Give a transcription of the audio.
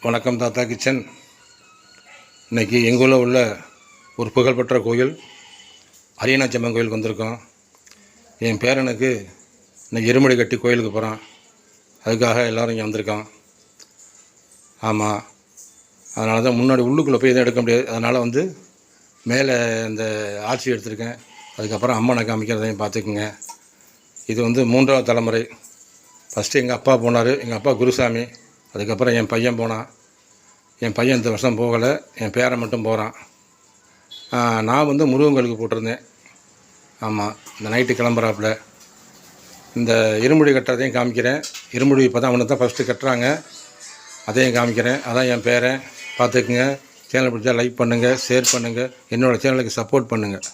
வணக்கம் தாத்தா கிச்சன். இன்றைக்கி எங்கள் ஊரில் உள்ள ஒரு புகழ்பெற்ற கோயில் அரியநாச்சியம்மன் கோயிலுக்கு வந்திருக்கோம். என் பேரனுக்கு இன்றைக்கி இருமுடி கட்டி கோயிலுக்கு போகிறான். அதுக்காக எல்லோரும் இங்கே வந்திருக்கோம். ஆமாம், அதனால தான் முன்னாடி உள்ளுக்குள்ளே போய் எதுவும் எடுக்க முடியாது. அதனால் மேலே இந்த ஆட்சி எடுத்திருக்கேன். அதுக்கப்புறம் அம்மனை காமிக்கிறதையும் பார்த்துக்குங்க. இது 3வது தலைமுறை. ஃபஸ்ட்டு எங்கள் அப்பா போனார். எங்கள் அப்பா குருசாமி. அதுக்கப்புறம் என் பையன் போனான். என் பையன் இந்த வருஷம் போகலை, என் பேரன் மட்டும் போகிறான். நான் முருகன் கோயிலுக்கு போட்டிருந்தேன். ஆமாம், இந்த நைட்டு கிளம்புறாப்புல. இந்த இருமுடி கட்டுறதையும் காமிக்கிறேன். இருமுடி இப்போ தான் அவனை தான் ஃபஸ்ட்டு கட்டுறாங்க, அதையும் காமிக்கிறேன். அதான் என் பேரன், பார்த்துக்குங்க. சேனல் பிடிச்சா லைக் பண்ணுங்கள், ஷேர் பண்ணுங்கள், என்னோடய சேனலுக்கு சப்போர்ட் பண்ணுங்கள்.